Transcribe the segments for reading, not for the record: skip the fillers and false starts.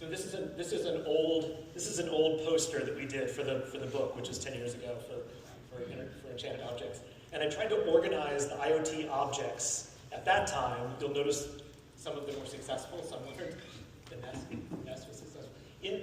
So this is an old poster that we did for the book, which is 10 years ago for enchanted objects. And I tried to organize the IoT objects at that time. You'll notice some of them were successful, some weren't. The Nest was successful.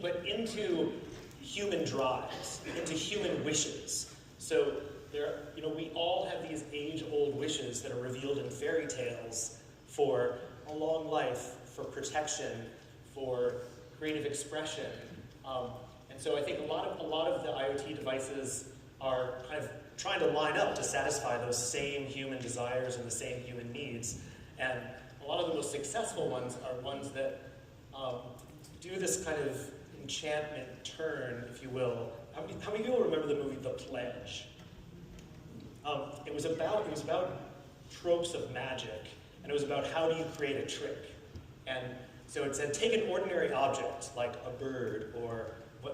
But into human drives, into human wishes. So we all have these age-old wishes that are revealed in fairy tales for a long life, for protection, for creative expression. And so I think a lot of the IoT devices are kind of trying to line up to satisfy those same human desires and the same human needs. And a lot of the most successful ones are ones that do this kind of enchantment turn, if you will. How many people remember the movie The Pledge? It was about tropes of magic, and it was about how do you create a trick. And so it said, take an ordinary object, like a bird or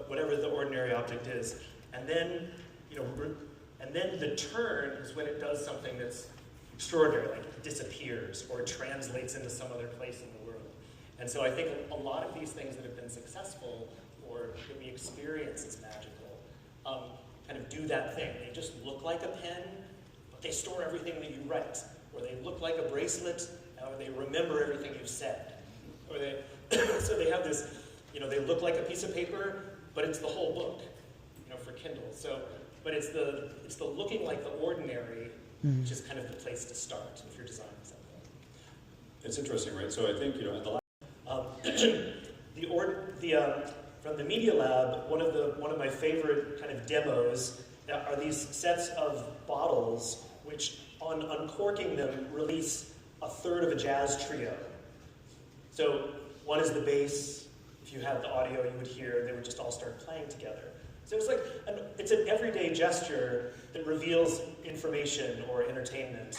whatever the ordinary object is, and then the turn is when it does something that's extraordinary, like it disappears or it translates into some other place in the world. And so I think a lot of these things that have been successful or that we experience as magical kind of do that thing. They just look like a pen, but they store everything that you write. Or they look like a bracelet, or they remember everything you've said. Or so they have this, they look like a piece of paper, but it's the whole book, for Kindle. So, but it's the looking like the ordinary, which is kind of the place to start if you're designing something. It's interesting, right? So I think, at the from the Media Lab, one of my favorite kind of demos are these sets of bottles which, on uncorking them, release a third of a jazz trio. So one is the bass. If you had the audio, you would hear they would just all start playing together. So it's like it's an everyday gesture that reveals information or entertainment.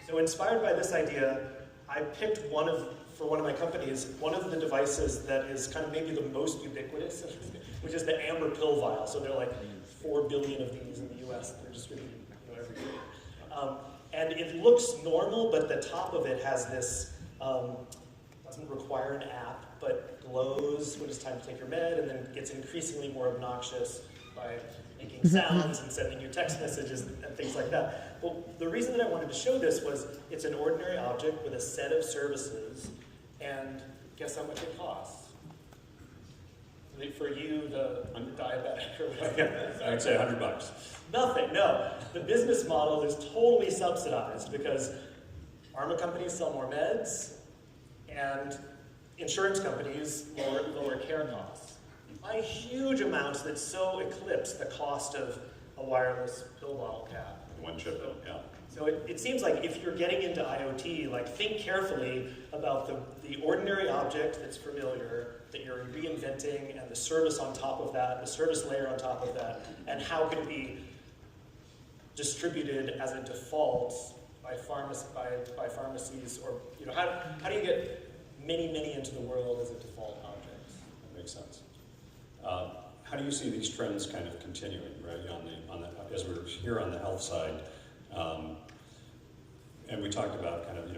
So inspired by this idea, I picked for one of my companies, one of the devices that is kind of maybe the most ubiquitous, which is the amber pill vial. So there are like 4 billion of these in the US. They're distributed every year. And it looks normal, but the top of it has this, doesn't require an app, but glows when it's time to take your med, and then gets increasingly more obnoxious by making sounds and sending you text messages and things like that. Well, the reason that I wanted to show this was it's an ordinary object with a set of services, and guess how much it costs? For you, the diabetic or whatever. I'd say $100. Nothing, no. The business model is totally subsidized because pharma companies sell more meds and insurance companies lower care costs by huge amounts that so eclipse the cost of a wireless pill bottle cap. One chip, yeah. So it seems like if you're getting into IoT, think carefully about the ordinary object that's familiar, that you're reinventing, and the service on top of that, the service layer on top of that, and how can it be distributed as a default by pharmacies, or how do you get many into the world as a default object? That makes sense. How do you see these trends kind of continuing, right? As we're here on the health side, and we talked about kind of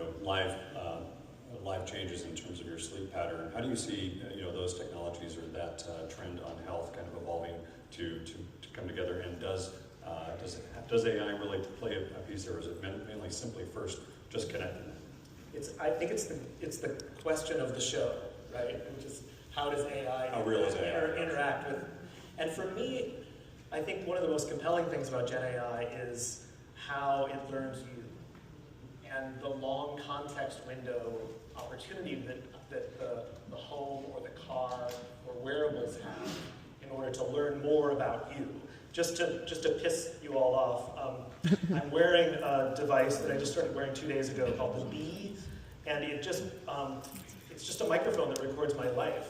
live changes in terms of your sleep pattern. How do you see those technologies or that trend on health kind of evolving to come together? And does AI really play a piece there, or is it mainly simply first just connecting them? I think it's the question of the show, right? Which is how does AI, interact with? And for me, I think one of the most compelling things about Gen AI is how it learns you, and the long context window opportunity that the home or the car or wearables have in order to learn more about you. Just to piss you all off, I'm wearing a device that I just started wearing 2 days ago called the Bee, and it's just a microphone that records my life.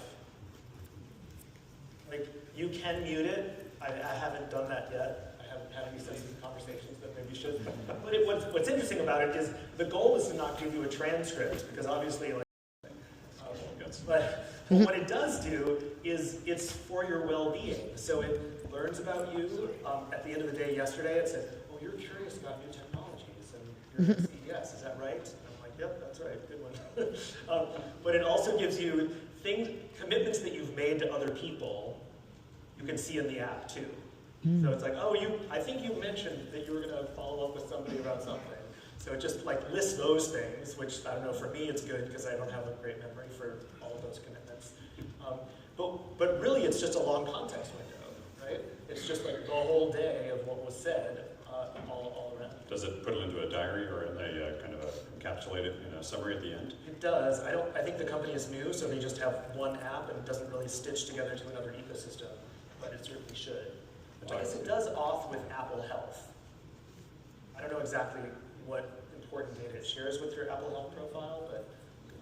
You can mute it. I haven't done that yet. I haven't had any sensitive conversations that maybe should. But what's interesting about it is the goal is to not give you a transcript, because obviously, but what it does do is it's for your well-being. So it learns about you. At the end of the day yesterday, it said, "Oh, you're curious about new technologies, and you're at CES, is that right?" And I'm like, "Yep, that's right, good one." But it also gives you commitments that you've made to other people, you can see in the app too. So it's like, oh, I think you mentioned that you were going to follow up with somebody about something. So it just like lists those things, which I don't know, for me it's good because I don't have a great memory for all of those commitments. But really it's just a long context window, right? It's just like the whole day of what was said all around. Does it put it into a diary or a kind of encapsulate it in a summary at the end? It does. I think the company is new, so they just have one app and it doesn't really stitch together to another ecosystem, but it certainly should. Which I guess it does auth with Apple Health. I don't know exactly what important data it shares with your Apple Health profile, but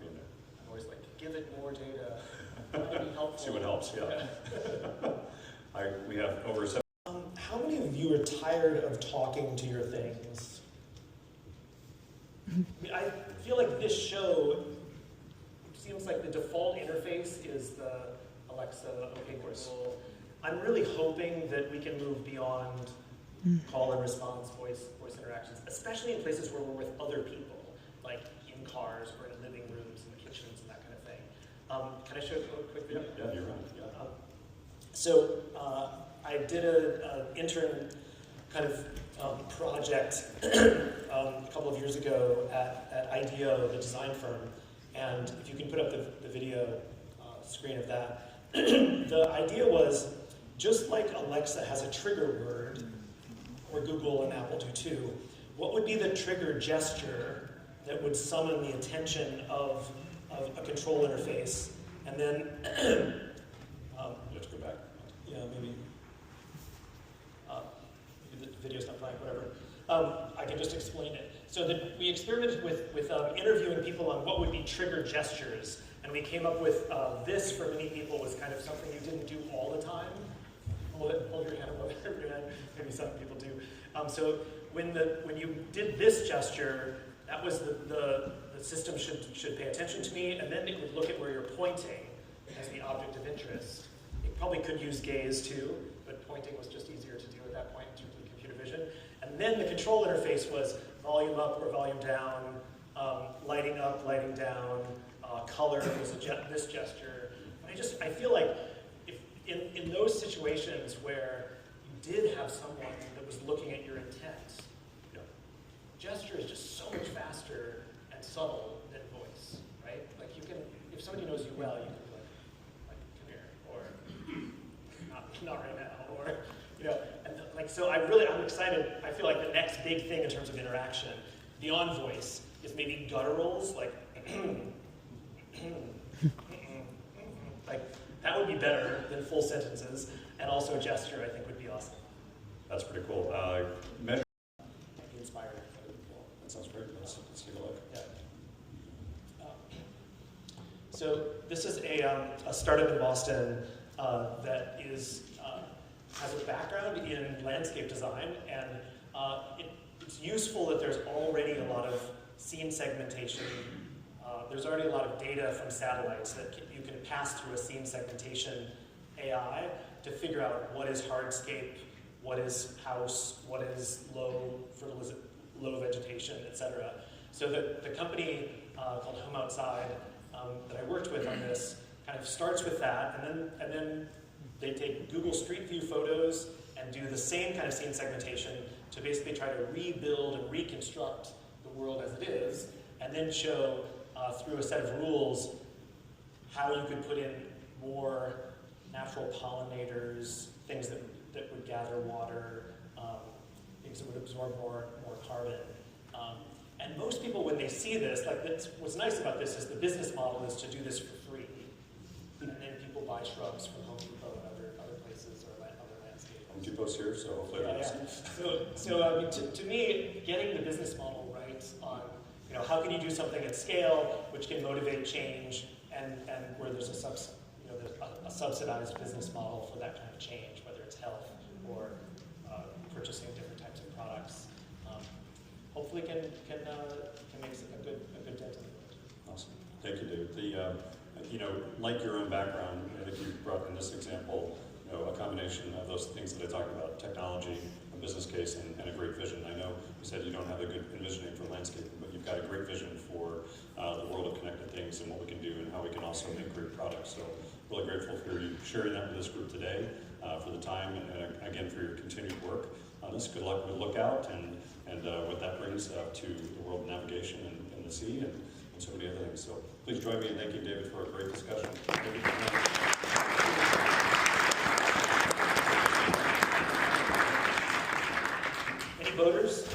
I'm always like, give it more data. Might be helpful. See what helps, yeah. We have over 7. How many of you are tired of talking to your things? I feel like this show, it seems like the default interface is the Alexa, OK Google. I'm really hoping that we can move beyond call and response, voice interactions, especially in places where we're with other people, like in cars or in living rooms and kitchens and that kind of thing. Can I show a quick video? Yeah, you're right. Yeah. So I did an intern kind of project a couple of years ago at IDEO, the design firm, and if you can put up the video screen of that, the idea was, just like Alexa has a trigger word, or Google and Apple do too, what would be the trigger gesture that would summon the attention of a control interface? And then, Let's go back. yeah, maybe the video's not playing, whatever. I can just explain it. So that we experimented with interviewing people on what would be trigger gestures, and we came up with this for many people was kind of something you didn't do all the time. Hold your hand above your head. Maybe some people do. So when you did this gesture, that was the system should pay attention to me, and then it would look at where you're pointing as the object of interest. It probably could use gaze too, but pointing was just easier to do at that point in terms of computer vision. And then the control interface was volume up or volume down, lighting up, lighting down, color was this gesture. And I feel like in those situations where you did have someone that was looking at your intent, gesture is just so much faster and subtle than voice, right? Like you can, if somebody knows you well, you can be like come here, or not right now, or and so I'm excited. I feel like the next big thing in terms of interaction beyond voice is maybe gutturals, like like that would be better than full sentences, and also gesture I think would be awesome. That's pretty cool. Measure. Might be inspiring for other people. That sounds great. Let's take a look. Yeah. So this is a startup in Boston that has a background in landscape design, and it's useful that there's already a lot of scene segmentation. There's already a lot of data from satellites that you can pass through a scene segmentation AI to figure out what is hardscape, what is house, what is low vegetation, etc. So the company called Home Outside that I worked with on this kind of starts with that, and then they take Google Street View photos and do the same kind of scene segmentation to basically try to rebuild and reconstruct the world as it is, and then show through a set of rules how you could put in more natural pollinators, things that would gather water, things that would absorb more carbon. And most people, when they see this, what's nice about this is the business model is to do this for free. And then people buy shrubs from Home Depot and other places or other landscapes. Home Depot's here, so hopefully to me, getting the business model right on how can you do something at scale which can motivate change, and where there's a subsidized business model for that kind of change, whether it's health or purchasing different types of products, hopefully can make a good dent in the world. Awesome. Thank you, Dave. Like your own background, I think you brought in this example, a combination of those things that I talked about, technology, a business case, and a great vision. I know you said you don't have a good envisioning for landscaping, but you've you've got a great vision for the world of connected things and what we can do and how we can also make great products. So really grateful for you sharing that with this group today, for the time, and again for your continued work on this. Good luck with Lookout and what that brings to the world of navigation and the sea and so many other things. So please join me in thanking David for a great discussion. Thank you. Any voters?